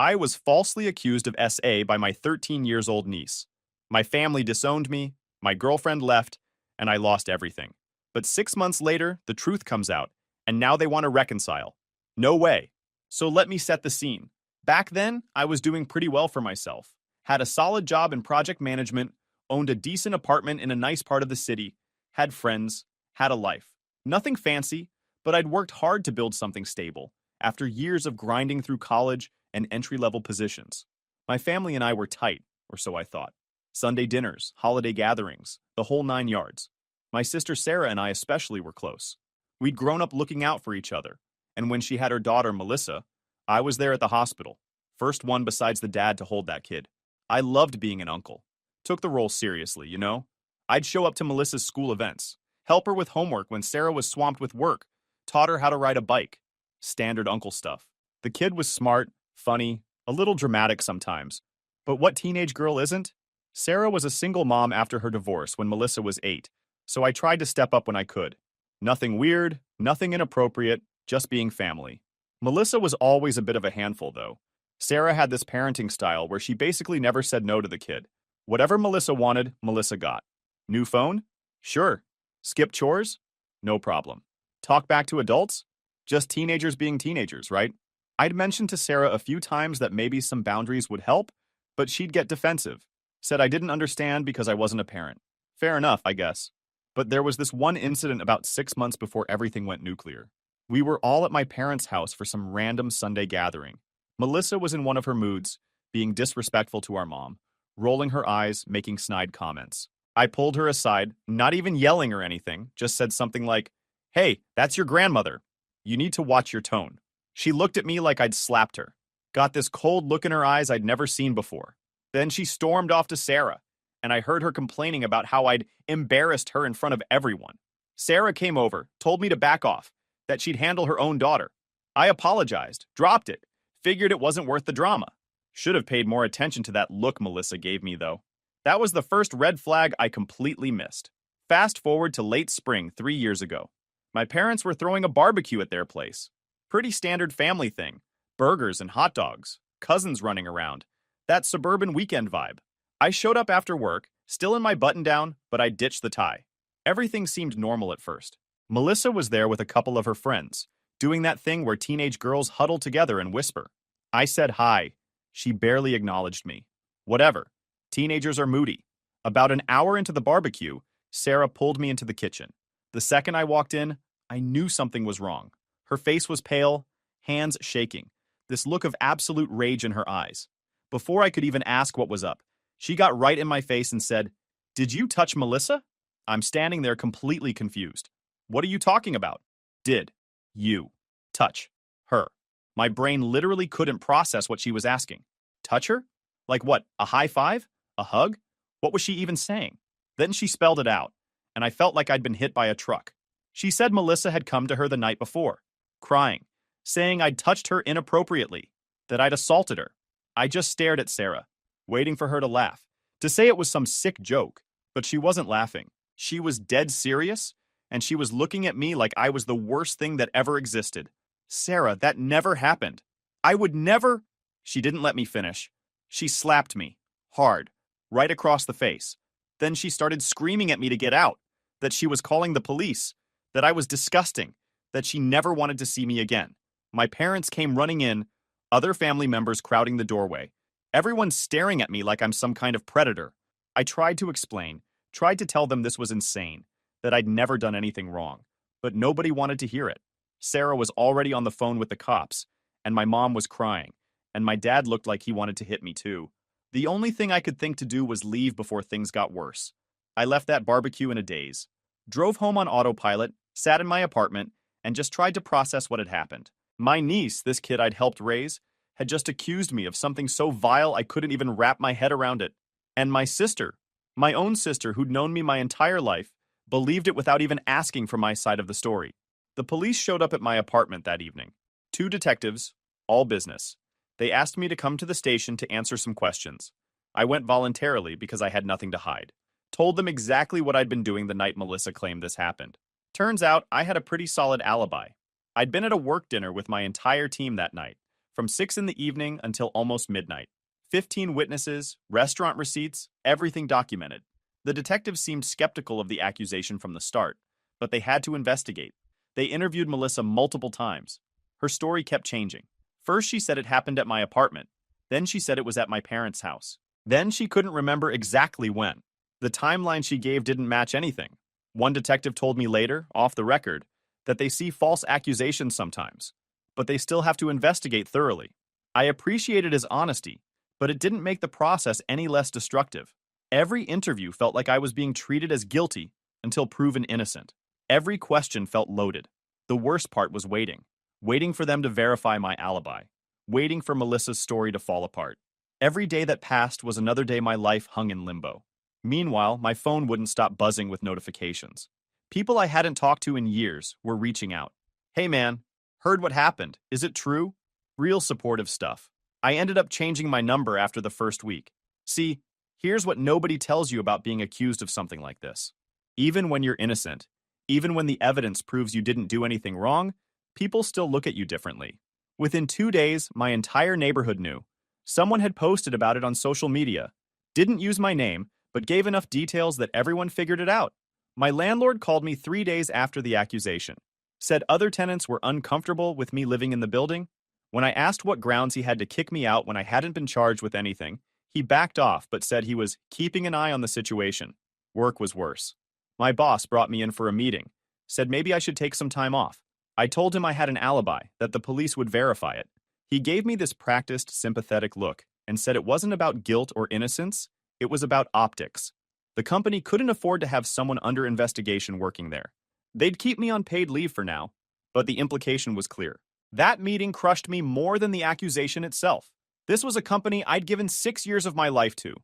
I was falsely accused of SA by my 13 years old niece. My family disowned me, my girlfriend left, and I lost everything. But 6 months later, the truth comes out, and now they want to reconcile. No way. So let me set the scene. Back then, I was doing pretty well for myself. Had a solid job in project management, owned a decent apartment in a nice part of the city, had friends, had a life. Nothing fancy, but I'd worked hard to build something stable after years of grinding through college and entry-level positions. My family and I were tight, or so I thought. Sunday dinners, holiday gatherings, the whole 9 yards. My sister Sarah and I especially were close. We'd grown up looking out for each other, and when she had her daughter, Melissa, I was there at the hospital. First one besides the dad to hold that kid. I loved being an uncle. Took the role seriously, you know? I'd show up to Melissa's school events, help her with homework when Sarah was swamped with work, taught her how to ride a bike. Standard uncle stuff. The kid was smart, funny, a little dramatic sometimes. But what teenage girl isn't? Sarah was a single mom after her divorce when Melissa was 8, so I tried to step up when I could. Nothing weird, nothing inappropriate, just being family. Melissa was always a bit of a handful, though. Sarah had this parenting style where she basically never said no to the kid. Whatever Melissa wanted, Melissa got. New phone? Sure. Skip chores? No problem. Talk back to adults? Just teenagers being teenagers, right? I'd mentioned to Sarah a few times that maybe some boundaries would help, but she'd get defensive. Said I didn't understand because I wasn't a parent. Fair enough, I guess. But there was this one incident about 6 months before everything went nuclear. We were all at my parents' house for some random Sunday gathering. Melissa was in one of her moods, being disrespectful to our mom, rolling her eyes, making snide comments. I pulled her aside, not even yelling or anything, just said something like, "Hey, that's your grandmother. You need to watch your tone." She looked at me like I'd slapped her. Got this cold look in her eyes I'd never seen before. Then she stormed off to Sarah, and I heard her complaining about how I'd embarrassed her in front of everyone. Sarah came over, told me to back off, that she'd handle her own daughter. I apologized, dropped it, figured it wasn't worth the drama. Should have paid more attention to that look Melissa gave me, though. That was the first red flag I completely missed. Fast forward to late spring 3 years ago. My parents were throwing a barbecue at their place. Pretty standard family thing. Burgers and hot dogs, cousins running around. That suburban weekend vibe. I showed up after work, still in my button-down, but I ditched the tie. Everything seemed normal at first. Melissa was there with a couple of her friends, doing that thing where teenage girls huddle together and whisper. I said hi. She barely acknowledged me. Whatever. Teenagers are moody. About an hour into the barbecue, Sarah pulled me into the kitchen. The second I walked in, I knew something was wrong. Her face was pale, hands shaking, this look of absolute rage in her eyes. Before I could even ask what was up, she got right in my face and said, "Did you touch Melissa?" I'm standing there completely confused. What are you talking about? Did you touch her? My brain literally couldn't process what she was asking. Touch her? Like what, a high five? A hug? What was she even saying? Then she spelled it out, and I felt like I'd been hit by a truck. She said Melissa had come to her the night before, crying, saying I'd touched her inappropriately, that I'd assaulted her. I just stared at Sarah, waiting for her to laugh, to say it was some sick joke, but she wasn't laughing. She was dead serious, and she was looking at me like I was the worst thing that ever existed. Sarah, that never happened. I would never... She didn't let me finish. She slapped me, hard, right across the face. Then she started screaming at me to get out, that she was calling the police, that I was disgusting, that she never wanted to see me again. My parents came running in, other family members crowding the doorway. Everyone staring at me like I'm some kind of predator. I tried to explain, tried to tell them this was insane, that I'd never done anything wrong, but nobody wanted to hear it. Sarah was already on the phone with the cops, and my mom was crying, and my dad looked like he wanted to hit me too. The only thing I could think to do was leave before things got worse. I left that barbecue in a daze, drove home on autopilot, sat in my apartment, and just tried to process what had happened. My niece, this kid I'd helped raise, had just accused me of something so vile I couldn't even wrap my head around it. And my sister, my own sister who'd known me my entire life, believed it without even asking for my side of the story. The police showed up at my apartment that evening. 2 detectives, all business. They asked me to come to the station to answer some questions. I went voluntarily because I had nothing to hide. Told them exactly what I'd been doing the night Melissa claimed this happened. Turns out I had a pretty solid alibi. I'd been at a work dinner with my entire team that night, from 6 in the evening until almost midnight. 15 witnesses, restaurant receipts, everything documented. The detectives seemed skeptical of the accusation from the start, but they had to investigate. They interviewed Melissa multiple times. Her story kept changing. First, she said it happened at my apartment. Then she said it was at my parents' house. Then she couldn't remember exactly when. The timeline she gave didn't match anything. One detective told me later, off the record, that they see false accusations sometimes, but they still have to investigate thoroughly. I appreciated his honesty, but it didn't make the process any less destructive. Every interview felt like I was being treated as guilty until proven innocent. Every question felt loaded. The worst part was waiting. Waiting for them to verify my alibi. Waiting for Melissa's story to fall apart. Every day that passed was another day my life hung in limbo. Meanwhile, my phone wouldn't stop buzzing with notifications. People I hadn't talked to in years were reaching out. Hey man, heard what happened. Is it true? Real supportive stuff. I ended up changing my number after the first week. See, here's what nobody tells you about being accused of something like this. Even when you're innocent, even when the evidence proves you didn't do anything wrong, people still look at you differently. Within 2 days, my entire neighborhood knew. Someone had posted about it on social media. Didn't use my name, but gave enough details that everyone figured it out. My landlord called me 3 days after the accusation. Said other tenants were uncomfortable with me living in the building. When I asked what grounds he had to kick me out when I hadn't been charged with anything, he backed off but said he was keeping an eye on the situation. Work was worse. My boss brought me in for a meeting. Said maybe I should take some time off. I told him I had an alibi, that the police would verify it. He gave me this practiced, sympathetic look and said it wasn't about guilt or innocence, it was about optics. The company couldn't afford to have someone under investigation working there. They'd keep me on paid leave for now, but the implication was clear. That meeting crushed me more than the accusation itself. This was a company I'd given 6 years of my life to.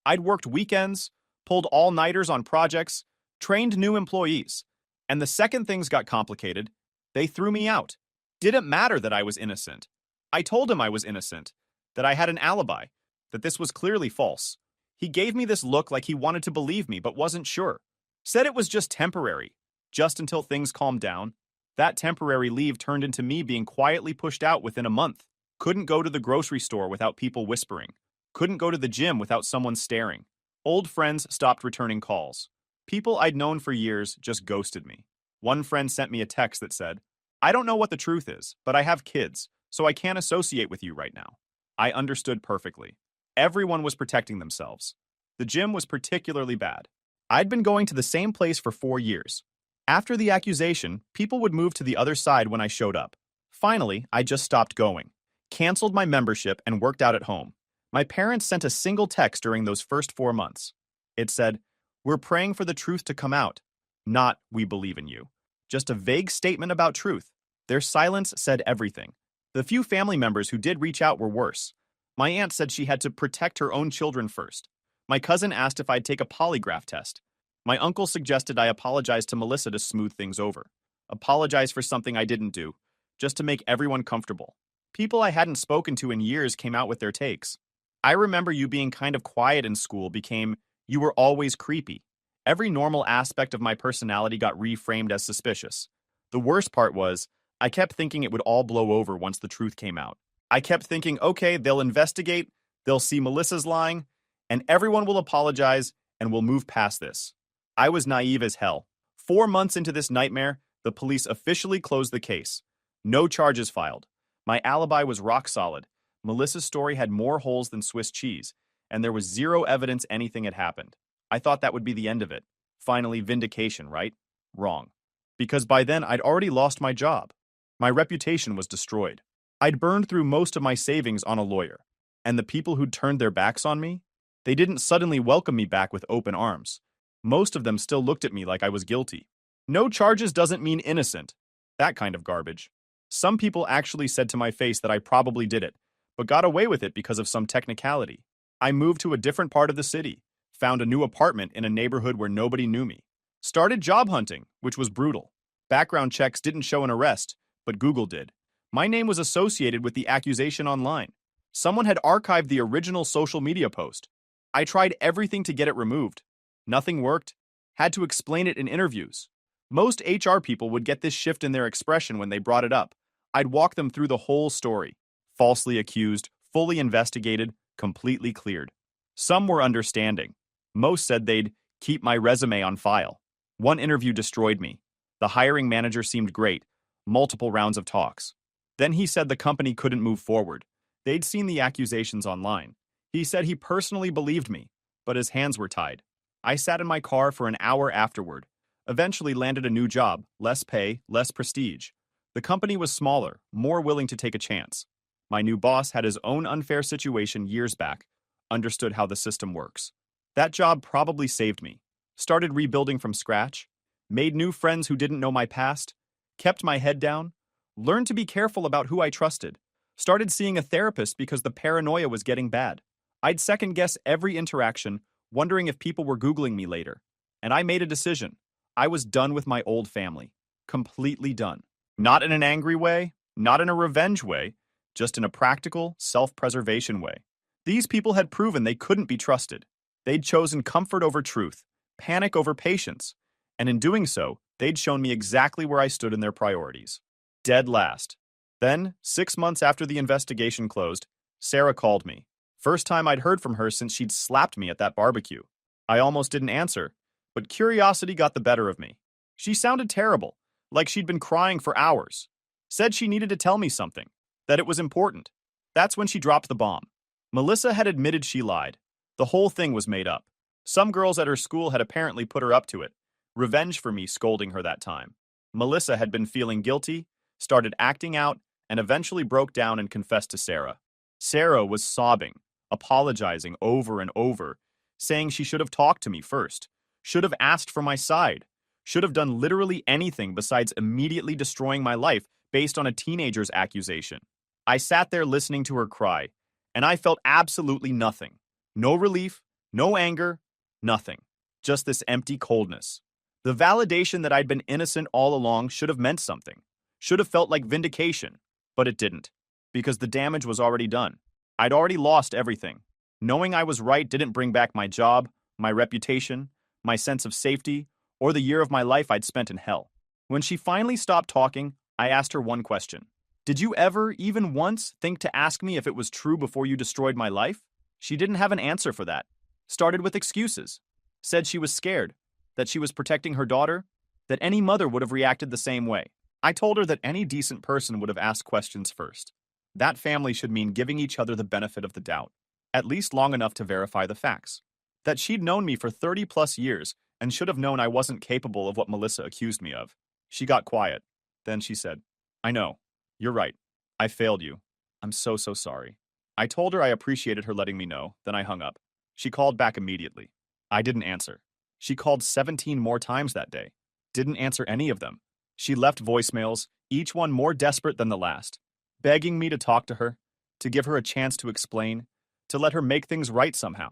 I'd worked weekends, pulled all-nighters on projects, trained new employees. And the second things got complicated, they threw me out. Didn't matter that I was innocent. I told him I was innocent, that I had an alibi, that this was clearly false. He gave me this look like he wanted to believe me but wasn't sure. Said it was just temporary, just until things calmed down. That temporary leave turned into me being quietly pushed out within a month. Couldn't go to the grocery store without people whispering. Couldn't go to the gym without someone staring. Old friends stopped returning calls. People I'd known for years just ghosted me. One friend sent me a text that said, "I don't know what the truth is, but I have kids, so I can't associate with you right now." I understood perfectly. Everyone was protecting themselves. The gym was particularly bad. I'd been going to the same place for 4 years. After the accusation, people would move to the other side when I showed up. Finally, I just stopped going, canceled my membership, and worked out at home. My parents sent a single text during those first 4 months. It said, "We're praying for the truth to come out." Not, "We believe in you." Just a vague statement about truth. Their silence said everything. The few family members who did reach out were worse. My aunt said she had to protect her own children first. My cousin asked if I'd take a polygraph test. My uncle suggested I apologize to Melissa to smooth things over. Apologize for something I didn't do, just to make everyone comfortable. People I hadn't spoken to in years came out with their takes. "I remember you being kind of quiet in school became, you were always creepy." Every normal aspect of my personality got reframed as suspicious. The worst part was, I kept thinking it would all blow over once the truth came out. I kept thinking, okay, they'll investigate, they'll see Melissa's lying, and everyone will apologize, and we'll move past this. I was naive as hell. 4 months into this nightmare, the police officially closed the case. No charges filed. My alibi was rock solid. Melissa's story had more holes than Swiss cheese, and there was zero evidence anything had happened. I thought that would be the end of it. Finally, vindication, right? Wrong. Because by then, I'd already lost my job. My reputation was destroyed. I'd burned through most of my savings on a lawyer. And the people who'd turned their backs on me? They didn't suddenly welcome me back with open arms. Most of them still looked at me like I was guilty. No charges doesn't mean innocent. That kind of garbage. Some people actually said to my face that I probably did it, but got away with it because of some technicality. I moved to a different part of the city, found a new apartment in a neighborhood where nobody knew me. Started job hunting, which was brutal. Background checks didn't show an arrest, but Google did. My name was associated with the accusation online. Someone had archived the original social media post. I tried everything to get it removed. Nothing worked. Had to explain it in interviews. Most HR people would get this shift in their expression when they brought it up. I'd walk them through the whole story. falsely accused, fully investigated, completely cleared. Some were understanding. Most said they'd keep my resume on file. One interview destroyed me. The hiring manager seemed great, multiple rounds of talks. Then he said the company couldn't move forward. They'd seen the accusations online. He said he personally believed me, but his hands were tied. I sat in my car for an hour afterward. Eventually landed a new job, less pay, less prestige. The company was smaller, more willing to take a chance. My new boss had his own unfair situation years back, understood how the system works. That job probably saved me. Started rebuilding from scratch, made new friends who didn't know my past, kept my head down, learned to be careful about who I trusted, started seeing a therapist because the paranoia was getting bad. I'd second guess every interaction, wondering if people were Googling me later. And I made a decision. I was done with my old family. Completely done. Not in an angry way, not in a revenge way, just in a practical, self-preservation way. These people had proven they couldn't be trusted. They'd chosen comfort over truth, panic over patience, and in doing so, they'd shown me exactly where I stood in their priorities. Dead last. Then, 6 months after the investigation closed, Sarah called me. First time I'd heard from her since she'd slapped me at that barbecue. I almost didn't answer, but curiosity got the better of me. She sounded terrible, like she'd been crying for hours. Said she needed to tell me something, that it was important. That's when she dropped the bomb. Melissa had admitted she lied. The whole thing was made up. Some girls at her school had apparently put her up to it. Revenge for me scolding her that time. Melissa had been feeling guilty, started acting out, and eventually broke down and confessed to Sarah. Sarah was sobbing, apologizing over and over, saying she should have talked to me first, should have asked for my side, should have done literally anything besides immediately destroying my life based on a teenager's accusation. I sat there listening to her cry, and I felt absolutely nothing. No relief, no anger, nothing. Just this empty coldness. The validation that I'd been innocent all along should have meant something, should have felt like vindication, but it didn't, because the damage was already done. I'd already lost everything. Knowing I was right didn't bring back my job, my reputation, my sense of safety, or the year of my life I'd spent in hell. When she finally stopped talking, I asked her one question. Did you ever, even once, think to ask me if it was true before you destroyed my life? She didn't have an answer for that. Started with excuses. Said she was scared, that she was protecting her daughter, that any mother would have reacted the same way. I told her that any decent person would have asked questions first. That family should mean giving each other the benefit of the doubt, at least long enough to verify the facts. That she'd known me for 30 plus years and should have known I wasn't capable of what Melissa accused me of. She got quiet. Then she said, I know. You're right. I failed you. I'm so sorry. I told her I appreciated her letting me know, then I hung up. She called back immediately. I didn't answer. She called 17 more times that day. Didn't answer any of them. She left voicemails, each one more desperate than the last, begging me to talk to her, to give her a chance to explain, to let her make things right somehow.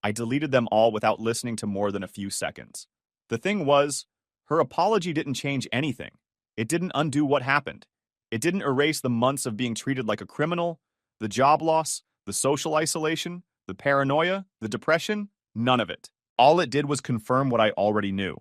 I deleted them all without listening to more than a few seconds. The thing was, her apology didn't change anything. It didn't undo what happened. It didn't erase the months of being treated like a criminal, the job loss, the social isolation, the paranoia, the depression, none of it. All it did was confirm what I already knew.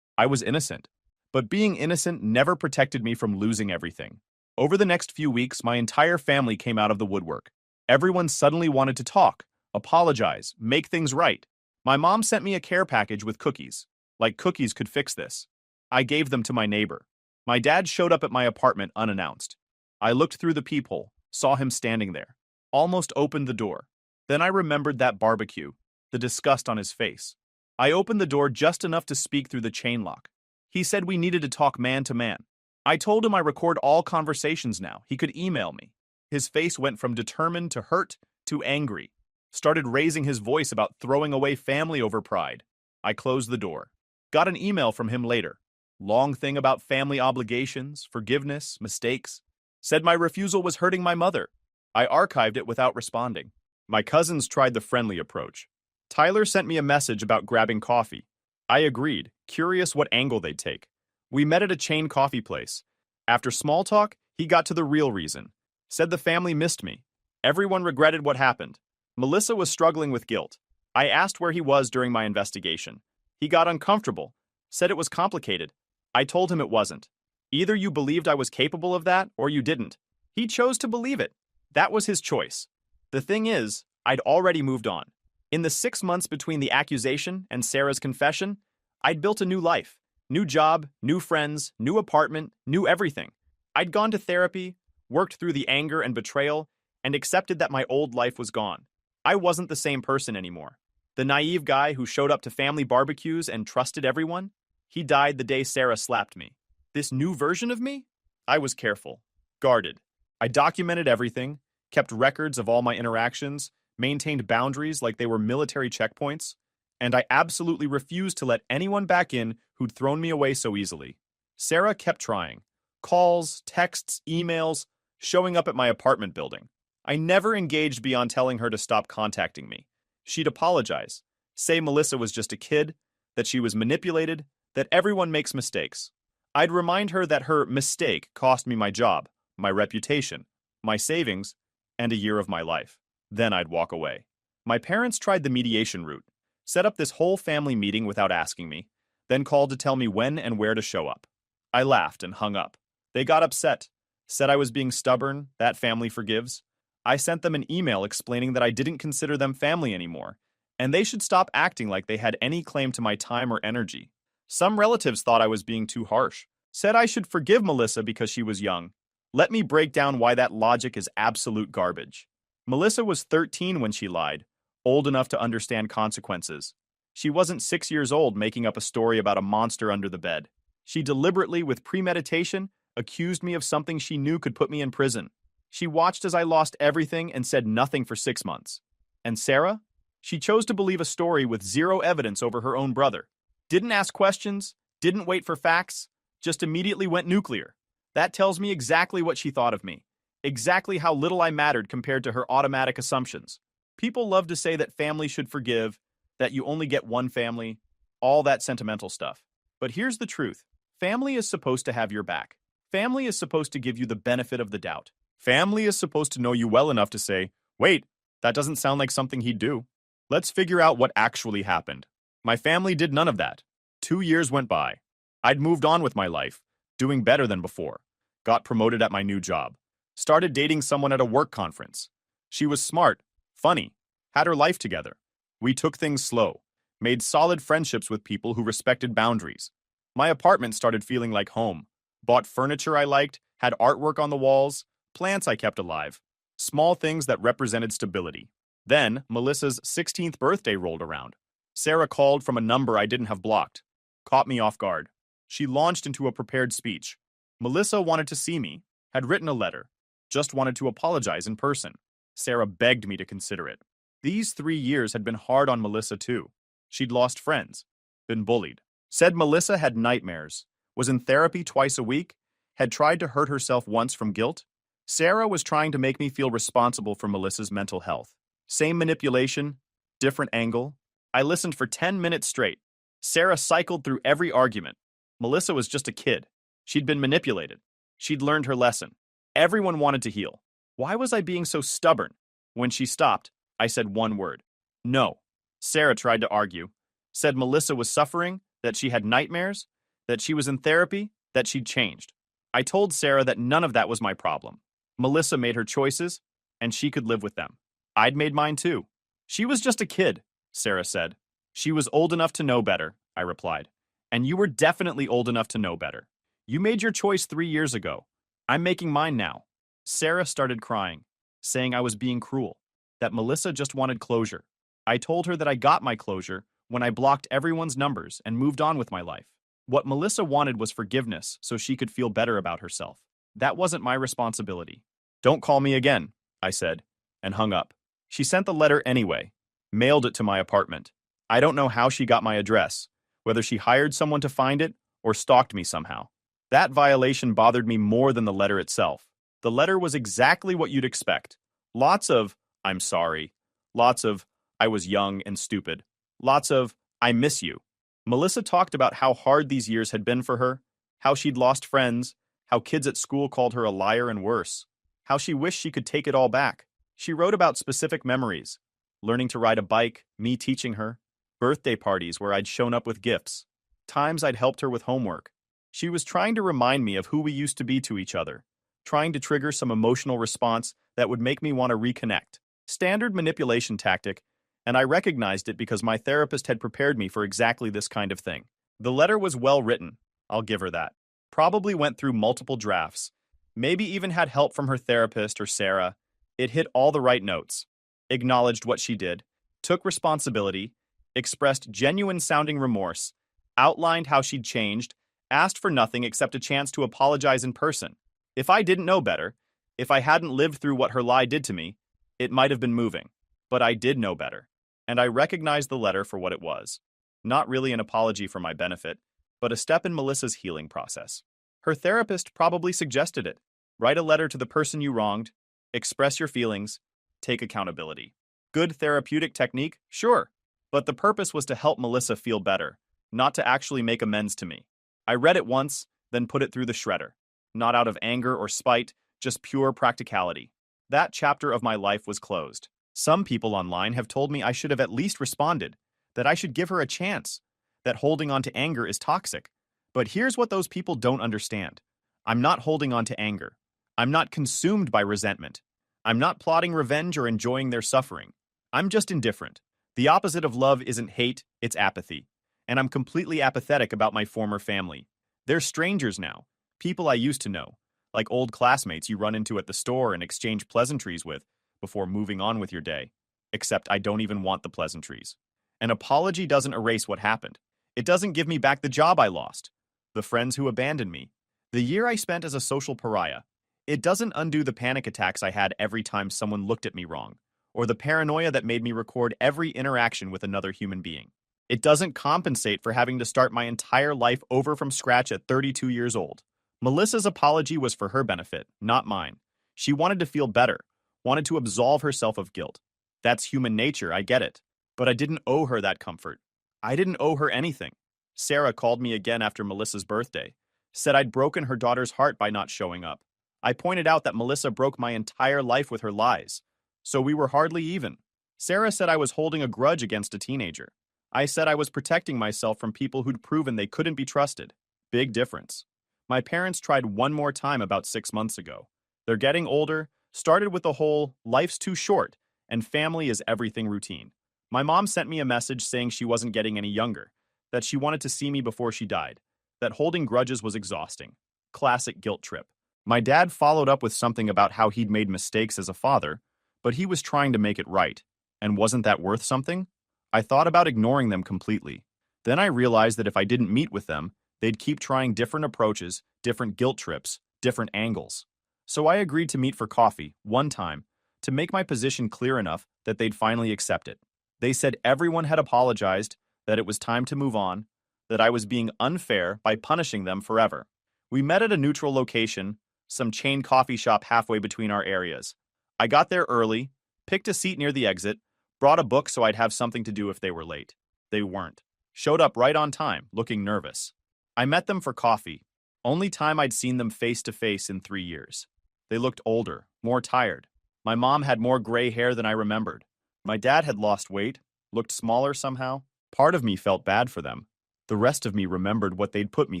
I was innocent. But being innocent never protected me from losing everything. Over the next few weeks, my entire family came out of the woodwork. Everyone suddenly wanted to talk, apologize, make things right. My mom sent me a care package with cookies. Like cookies could fix this. I gave them to my neighbor. My dad showed up at my apartment unannounced. I looked through the peephole, saw him standing there, almost opened the door. Then I remembered that barbecue, the disgust on his face. I opened the door just enough to speak through the chain lock. He said we needed to talk man to man. I told him I record all conversations now. He could email me. His face went from determined to hurt to angry. Started raising his voice about throwing away family over pride. I closed the door. Got an email from him later. Long thing about family obligations, forgiveness, mistakes. Said my refusal was hurting my mother. I archived it without responding. My cousins tried the friendly approach. Tyler sent me a message about grabbing coffee. I agreed, curious what angle they'd take. We met at a chain coffee place. After small talk, he got to the real reason. Said the family missed me. Everyone regretted what happened. Melissa was struggling with guilt. I asked where he was during my investigation. He got uncomfortable, said it was complicated. I told him it wasn't. Either you believed I was capable of that, or you didn't. He chose to believe it. That was his choice. The thing is, I'd already moved on. In the 6 months between the accusation and Sarah's confession, I'd built a new life. New job, new friends, new apartment, new everything. I'd gone to therapy, worked through the anger and betrayal, and accepted that my old life was gone. I wasn't the same person anymore. The naive guy who showed up to family barbecues and trusted everyone, he died the day Sarah slapped me. This new version of me? I was careful, guarded. I documented everything, kept records of all my interactions, maintained boundaries like they were military checkpoints, and I absolutely refused to let anyone back in who'd thrown me away so easily. Sarah kept trying. Calls, texts, emails, showing up at my apartment building. I never engaged beyond telling her to stop contacting me. She'd apologize, say Melissa was just a kid, that she was manipulated, that everyone makes mistakes. I'd remind her that her mistake cost me my job, my reputation, my savings, and a year of my life. Then I'd walk away. My parents tried the mediation route, set up this whole family meeting without asking me, then called to tell me when and where to show up. I laughed and hung up. They got upset, said I was being stubborn, that family forgives. I sent them an email explaining that I didn't consider them family anymore, and they should stop acting like they had any claim to my time or energy. Some relatives thought I was being too harsh, said I should forgive Melissa because she was young. Let me break down why that logic is absolute garbage. Melissa was 13 when she lied, old enough to understand consequences. She wasn't 6 years old making up a story about a monster under the bed. She deliberately, with premeditation, accused me of something she knew could put me in prison. She watched as I lost everything and said nothing for 6 months. And Sarah? She chose to believe a story with zero evidence over her own brother. Didn't ask questions, didn't wait for facts, just immediately went nuclear. That tells me exactly what she thought of me, exactly how little I mattered compared to her automatic assumptions. People love to say that family should forgive, that you only get one family, all that sentimental stuff. But here's the truth. Family is supposed to have your back. Family is supposed to give you the benefit of the doubt. Family is supposed to know you well enough to say, wait, that doesn't sound like something he'd do. Let's figure out what actually happened. My family did none of that. 2 years went by. I'd moved on with my life, doing better than before. Got promoted at my new job. Started dating someone at a work conference. She was smart, funny, had her life together. We took things slow, made solid friendships with people who respected boundaries. My apartment started feeling like home. Bought furniture I liked, had artwork on the walls, plants I kept alive. Small things that represented stability. Then, Melissa's 16th birthday rolled around. Sarah called from a number I didn't have blocked. Caught me off guard. She launched into a prepared speech. Melissa wanted to see me, had written a letter, just wanted to apologize in person. Sarah begged me to consider it. These 3 years had been hard on Melissa too. She'd lost friends, been bullied. Said Melissa had nightmares, was in therapy twice a week, had tried to hurt herself once from guilt. Sarah was trying to make me feel responsible for Melissa's mental health. Same manipulation, different angle. I listened for 10 minutes straight. Sarah cycled through every argument. Melissa was just a kid. She'd been manipulated. She'd learned her lesson. Everyone wanted to heal. Why was I being so stubborn? When she stopped, I said one word. No. Sarah tried to argue. Said Melissa was suffering, that she had nightmares, that she was in therapy, that she'd changed. I told Sarah that none of that was my problem. Melissa made her choices, and she could live with them. I'd made mine too. She was just a kid, Sarah said. She was old enough to know better, I replied. And you were definitely old enough to know better. You made your choice 3 years ago. I'm making mine now. Sarah started crying, saying I was being cruel, that Melissa just wanted closure. I told her that I got my closure when I blocked everyone's numbers and moved on with my life. What Melissa wanted was forgiveness so she could feel better about herself. That wasn't my responsibility. Don't call me again, I said, and hung up. She sent the letter anyway, mailed it to my apartment. I don't know how she got my address, whether she hired someone to find it or stalked me somehow. That violation bothered me more than the letter itself. The letter was exactly what you'd expect. Lots of, I'm sorry. Lots of, I was young and stupid. Lots of, I miss you. Melissa talked about how hard these years had been for her, how she'd lost friends, how kids at school called her a liar and worse, how she wished she could take it all back. She wrote about specific memories, learning to ride a bike, me teaching her, birthday parties where I'd shown up with gifts, times I'd helped her with homework. She was trying to remind me of who we used to be to each other, trying to trigger some emotional response that would make me want to reconnect. Standard manipulation tactic, and I recognized it because my therapist had prepared me for exactly this kind of thing. The letter was well written, I'll give her that. Probably went through multiple drafts, maybe even had help from her therapist or Sarah. It hit all the right notes, acknowledged what she did, took responsibility, expressed genuine sounding remorse, outlined how she'd changed, asked for nothing except a chance to apologize in person. If I didn't know better, if I hadn't lived through what her lie did to me, it might have been moving. But I did know better, and I recognized the letter for what it was. Not really an apology for my benefit, but a step in Melissa's healing process. Her therapist probably suggested it. Write a letter to the person you wronged, express your feelings, take accountability. Good therapeutic technique? Sure. But the purpose was to help Melissa feel better, not to actually make amends to me. I read it once, then put it through the shredder. Not out of anger or spite, just pure practicality. That chapter of my life was closed. Some people online have told me I should have at least responded, that I should give her a chance, that holding on to anger is toxic. But here's what those people don't understand. I'm not holding on to anger. I'm not consumed by resentment. I'm not plotting revenge or enjoying their suffering. I'm just indifferent. The opposite of love isn't hate, it's apathy. And I'm completely apathetic about my former family. They're strangers now, people I used to know, like old classmates you run into at the store and exchange pleasantries with before moving on with your day. Except I don't even want the pleasantries. An apology doesn't erase what happened. It doesn't give me back the job I lost, the friends who abandoned me, the year I spent as a social pariah. It doesn't undo the panic attacks I had every time someone looked at me wrong, or the paranoia that made me record every interaction with another human being. It doesn't compensate for having to start my entire life over from scratch at 32 years old. Melissa's apology was for her benefit, not mine. She wanted to feel better, wanted to absolve herself of guilt. That's human nature, I get it. But I didn't owe her that comfort. I didn't owe her anything. Sarah called me again after Melissa's birthday, said I'd broken her daughter's heart by not showing up. I pointed out that Melissa broke my entire life with her lies, so we were hardly even. Sarah said I was holding a grudge against a teenager. I said I was protecting myself from people who'd proven they couldn't be trusted. Big difference. My parents tried one more time about 6 months ago. They're getting older, started with the whole life's too short and family is everything routine. My mom sent me a message saying she wasn't getting any younger, that she wanted to see me before she died, that holding grudges was exhausting. Classic guilt trip. My dad followed up with something about how he'd made mistakes as a father, but he was trying to make it right. And wasn't that worth something? I thought about ignoring them completely. Then I realized that if I didn't meet with them, they'd keep trying different approaches, different guilt trips, different angles. So I agreed to meet for coffee, one time, to make my position clear enough that they'd finally accept it. They said everyone had apologized, that it was time to move on, that I was being unfair by punishing them forever. We met at a neutral location, some chain coffee shop halfway between our areas. I got there early, picked a seat near the exit, brought a book so I'd have something to do if they were late. They weren't. Showed up right on time, looking nervous. I met them for coffee. Only time I'd seen them face to face in 3 years. They looked older, more tired. My mom had more gray hair than I remembered. My dad had lost weight, looked smaller somehow. Part of me felt bad for them. The rest of me remembered what they'd put me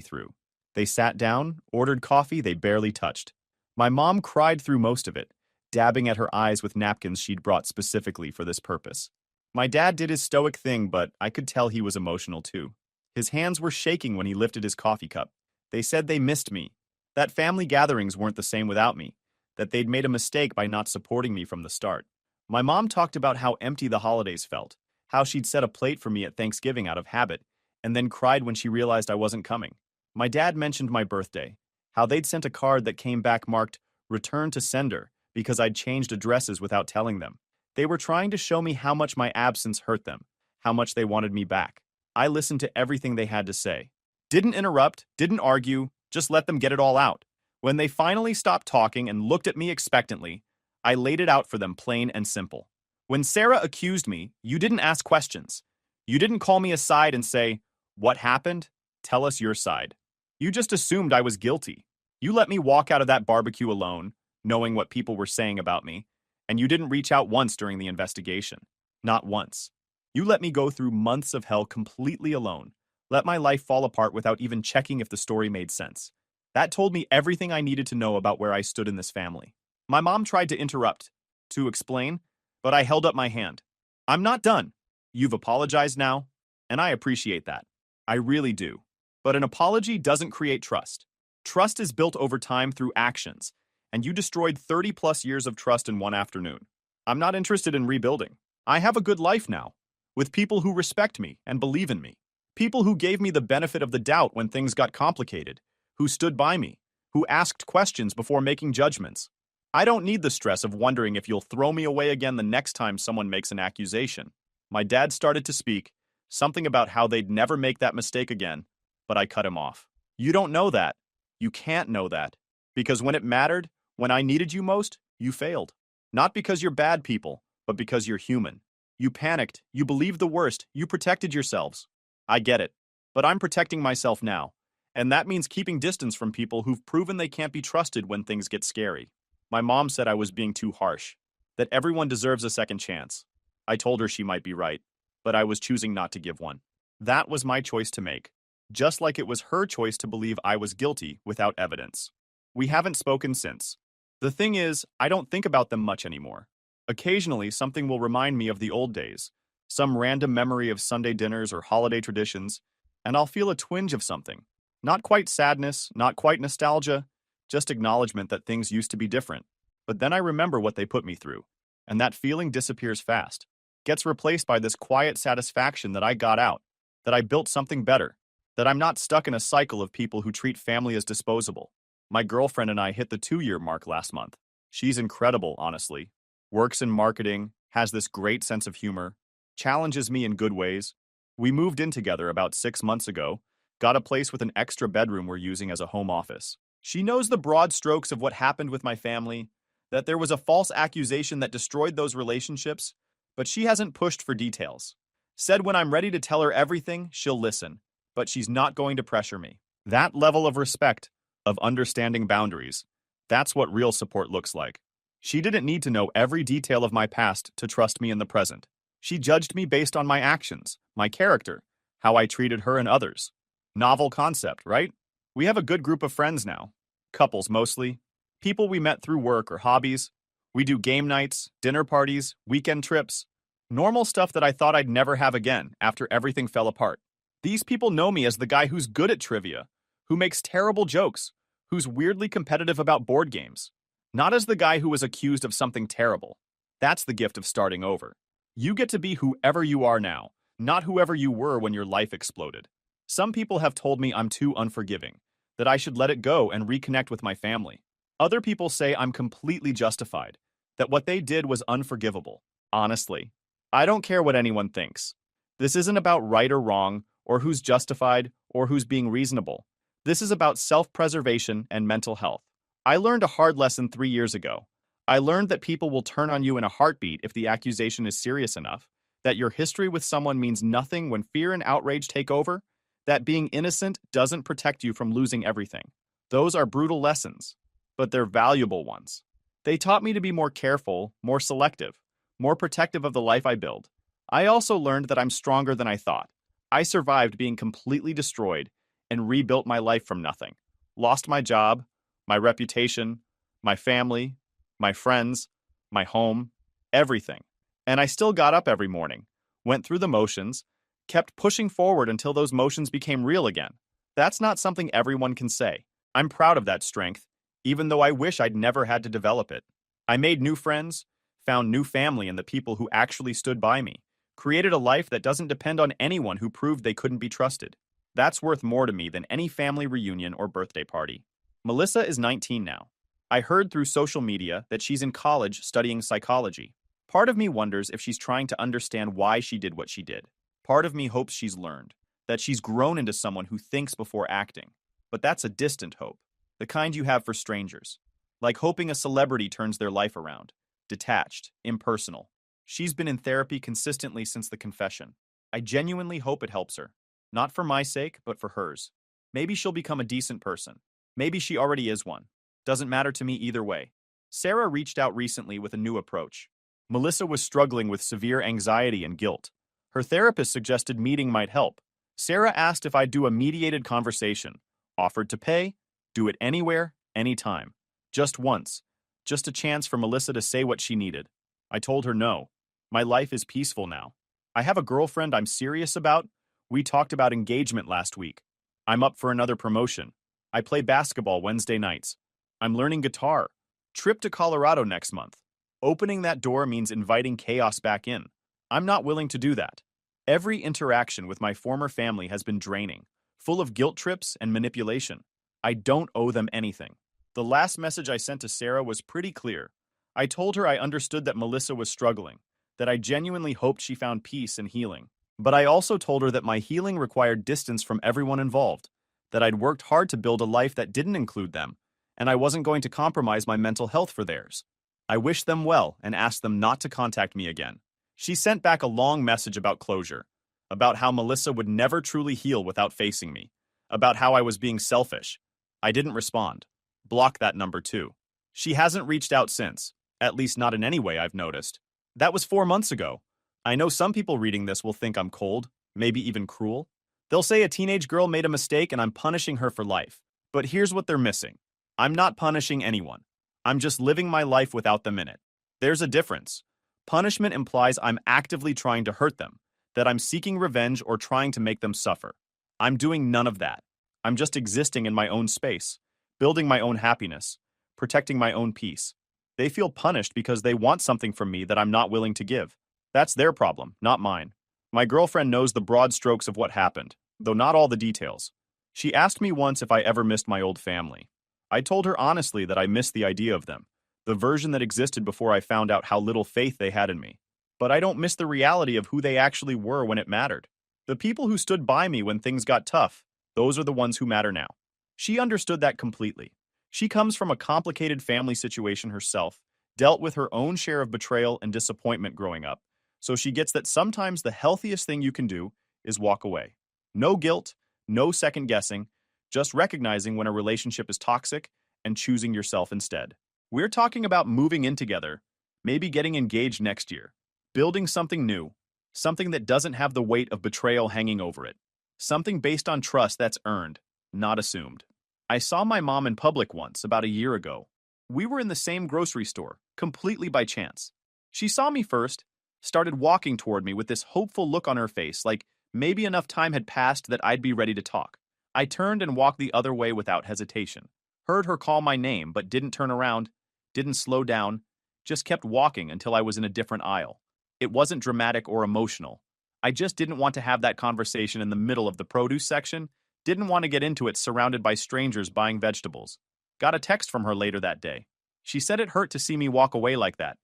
through. They sat down, ordered coffee they barely touched. My mom cried through most of it, dabbing at her eyes with napkins she'd brought specifically for this purpose. My dad did his stoic thing, but I could tell he was emotional too. His hands were shaking when he lifted his coffee cup. They said they missed me, that family gatherings weren't the same without me, that they'd made a mistake by not supporting me from the start. My mom talked about how empty the holidays felt, how she'd set a plate for me at Thanksgiving out of habit, and then cried when she realized I wasn't coming. My dad mentioned my birthday, how they'd sent a card that came back marked, "Return to sender," because I'd changed addresses without telling them. They were trying to show me how much my absence hurt them, how much they wanted me back. I listened to everything they had to say. Didn't interrupt, didn't argue, just let them get it all out. When they finally stopped talking and looked at me expectantly, I laid it out for them plain and simple. When Sarah accused me, you didn't ask questions. You didn't call me aside and say, "What happened? Tell us your side." You just assumed I was guilty. You let me walk out of that barbecue alone, knowing what people were saying about me, and you didn't reach out once during the investigation. Not once. You let me go through months of hell completely alone, let my life fall apart without even checking if the story made sense. That told me everything I needed to know about where I stood in this family. My mom tried to interrupt, to explain, but I held up my hand. I'm not done. You've apologized now, and I appreciate that. I really do. But an apology doesn't create trust. Trust is built over time through actions, and you destroyed 30 plus years of trust in one afternoon. I'm not interested in rebuilding. I have a good life now, with people who respect me and believe in me. People who gave me the benefit of the doubt when things got complicated, who stood by me, who asked questions before making judgments. I don't need the stress of wondering if you'll throw me away again the next time someone makes an accusation. My dad started to speak, something about how they'd never make that mistake again, but I cut him off. You don't know that. You can't know that. Because when it mattered, when I needed you most, you failed. Not because you're bad people, but because you're human. You panicked, you believed the worst, you protected yourselves. I get it. But I'm protecting myself now. And that means keeping distance from people who've proven they can't be trusted when things get scary. My mom said I was being too harsh, that everyone deserves a second chance. I told her she might be right, but I was choosing not to give one. That was my choice to make, just like it was her choice to believe I was guilty without evidence. We haven't spoken since. The thing is, I don't think about them much anymore. Occasionally, something will remind me of the old days, some random memory of Sunday dinners or holiday traditions, and I'll feel a twinge of something. Not quite sadness, not quite nostalgia, just acknowledgement that things used to be different. But then I remember what they put me through, and that feeling disappears fast. Gets replaced by this quiet satisfaction that I got out, that I built something better, that I'm not stuck in a cycle of people who treat family as disposable. My girlfriend and I hit the 2-year mark last month. She's incredible, honestly. Works in marketing, has this great sense of humor, challenges me in good ways. We moved in together about 6 months ago, got a place with an extra bedroom we're using as a home office. She knows the broad strokes of what happened with my family, that there was a false accusation that destroyed those relationships, but she hasn't pushed for details. Said when I'm ready to tell her everything, she'll listen, but she's not going to pressure me. That level of respect, of understanding boundaries, that's what real support looks like. She didn't need to know every detail of my past to trust me in the present. She judged me based on my actions, my character, how I treated her and others. Novel concept, right? We have a good group of friends now. Couples mostly. People we met through work or hobbies. We do game nights, dinner parties, weekend trips. Normal stuff that I thought I'd never have again after everything fell apart. These people know me as the guy who's good at trivia, who makes terrible jokes, who's weirdly competitive about board games. Not as the guy who was accused of something terrible. That's the gift of starting over. You get to be whoever you are now, not whoever you were when your life exploded. Some people have told me I'm too unforgiving, that I should let it go and reconnect with my family. Other people say I'm completely justified, that what they did was unforgivable. Honestly, I don't care what anyone thinks. This isn't about right or wrong, or who's justified, or who's being reasonable. This is about self-preservation and mental health. I learned a hard lesson 3 years ago. I learned that people will turn on you in a heartbeat if the accusation is serious enough, that your history with someone means nothing when fear and outrage take over, that being innocent doesn't protect you from losing everything. Those are brutal lessons, but they're valuable ones. They taught me to be more careful, more selective, more protective of the life I build. I also learned that I'm stronger than I thought. I survived being completely destroyed and rebuilt my life from nothing. Lost my job, my reputation, my family, my friends, my home, everything. And I still got up every morning, went through the motions, kept pushing forward until those motions became real again. That's not something everyone can say. I'm proud of that strength, even though I wish I'd never had to develop it. I made new friends, found new family in the people who actually stood by me, created a life that doesn't depend on anyone who proved they couldn't be trusted. That's worth more to me than any family reunion or birthday party. Melissa is 19 now. I heard through social media that she's in college studying psychology. Part of me wonders if she's trying to understand why she did what she did. Part of me hopes she's learned, that she's grown into someone who thinks before acting. But that's a distant hope, the kind you have for strangers. Like hoping a celebrity turns their life around. Detached, impersonal. She's been in therapy consistently since the confession. I genuinely hope it helps her. Not for my sake, but for hers. Maybe she'll become a decent person. Maybe she already is one. Doesn't matter to me either way. Sarah reached out recently with a new approach. Melissa was struggling with severe anxiety and guilt. Her therapist suggested meeting might help. Sarah asked if I'd do a mediated conversation. Offered to pay, do it anywhere, anytime. Just once. Just a chance for Melissa to say what she needed. I told her no. My life is peaceful now. I have a girlfriend I'm serious about. We talked about engagement last week. I'm up for another promotion. I play basketball Wednesday nights. I'm learning guitar. Trip to Colorado next month. Opening that door means inviting chaos back in. I'm not willing to do that. Every interaction with my former family has been draining, full of guilt trips and manipulation. I don't owe them anything. The last message I sent to Sarah was pretty clear. I told her I understood that Melissa was struggling, that I genuinely hoped she found peace and healing. But I also told her that my healing required distance from everyone involved, that I'd worked hard to build a life that didn't include them, and I wasn't going to compromise my mental health for theirs. I wished them well and asked them not to contact me again. She sent back a long message about closure, about how Melissa would never truly heal without facing me, about how I was being selfish. I didn't respond. Block that number too. She hasn't reached out since, at least not in any way I've noticed. That was 4 months ago. I know some people reading this will think I'm cold, maybe even cruel. They'll say a teenage girl made a mistake and I'm punishing her for life. But here's what they're missing. I'm not punishing anyone. I'm just living my life without them in it. There's a difference. Punishment implies I'm actively trying to hurt them, that I'm seeking revenge or trying to make them suffer. I'm doing none of that. I'm just existing in my own space, building my own happiness, protecting my own peace. They feel punished because they want something from me that I'm not willing to give. That's their problem, not mine. My girlfriend knows the broad strokes of what happened, though not all the details. She asked me once if I ever missed my old family. I told her honestly that I missed the idea of them, the version that existed before I found out how little faith they had in me. But I don't miss the reality of who they actually were when it mattered. The people who stood by me when things got tough, those are the ones who matter now. She understood that completely. She comes from a complicated family situation herself, dealt with her own share of betrayal and disappointment growing up, so she gets that sometimes the healthiest thing you can do is walk away. No guilt, no second guessing, just recognizing when a relationship is toxic and choosing yourself instead. We're talking about moving in together, maybe getting engaged next year, building something new, something that doesn't have the weight of betrayal hanging over it, something based on trust that's earned, not assumed. I saw my mom in public once, about a year ago. We were in the same grocery store, completely by chance. She saw me first, started walking toward me with this hopeful look on her face, like maybe enough time had passed that I'd be ready to talk. I turned and walked the other way without hesitation. Heard her call my name, but didn't turn around, didn't slow down, just kept walking until I was in a different aisle. It wasn't dramatic or emotional. I just didn't want to have that conversation in the middle of the produce section, didn't want to get into it surrounded by strangers buying vegetables. Got a text from her later that day. She said it hurt to see me walk away like that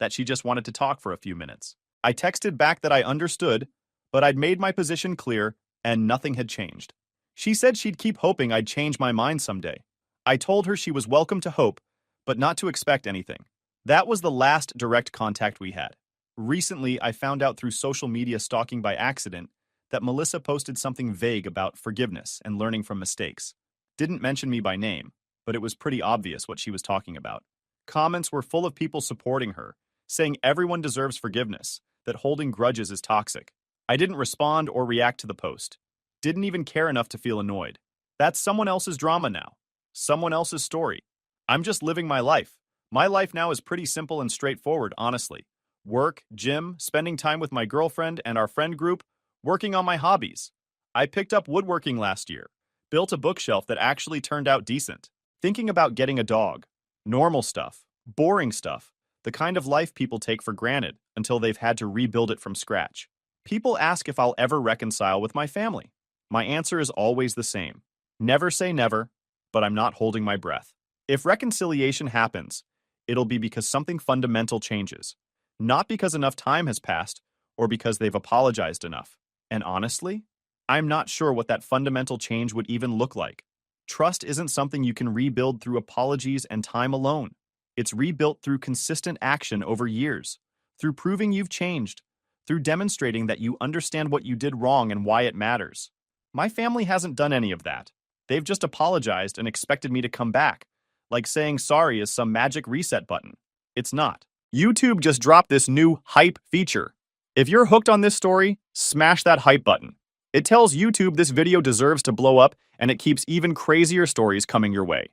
she just wanted to talk for a few minutes. I texted back that I understood, but I'd made my position clear and nothing had changed. She said she'd keep hoping I'd change my mind someday. I told her she was welcome to hope, but not to expect anything. That was the last direct contact we had. Recently, I found out through social media stalking by accident that Melissa posted something vague about forgiveness and learning from mistakes. Didn't mention me by name, but it was pretty obvious what she was talking about. Comments were full of people supporting her, saying everyone deserves forgiveness, that holding grudges is toxic. I didn't respond or react to the post. Didn't even care enough to feel annoyed. That's someone else's drama now. Someone else's story. I'm just living my life. My life now is pretty simple and straightforward, honestly. Work, gym, spending time with my girlfriend and our friend group, working on my hobbies. I picked up woodworking last year, built a bookshelf that actually turned out decent. Thinking about getting a dog. Normal stuff. Boring stuff. The kind of life people take for granted until they've had to rebuild it from scratch. People ask if I'll ever reconcile with my family. My answer is always the same. Never say never, but I'm not holding my breath. If reconciliation happens, it'll be because something fundamental changes, not because enough time has passed or because they've apologized enough. And honestly, I'm not sure what that fundamental change would even look like. Trust isn't something you can rebuild through apologies and time alone. It's rebuilt through consistent action over years, through proving you've changed, through demonstrating that you understand what you did wrong and why it matters. My family hasn't done any of that. They've just apologized and expected me to come back, like saying sorry is some magic reset button. It's not. YouTube just dropped this new hype feature. If you're hooked on this story, smash that hype button. It tells YouTube this video deserves to blow up, and it keeps even crazier stories coming your way.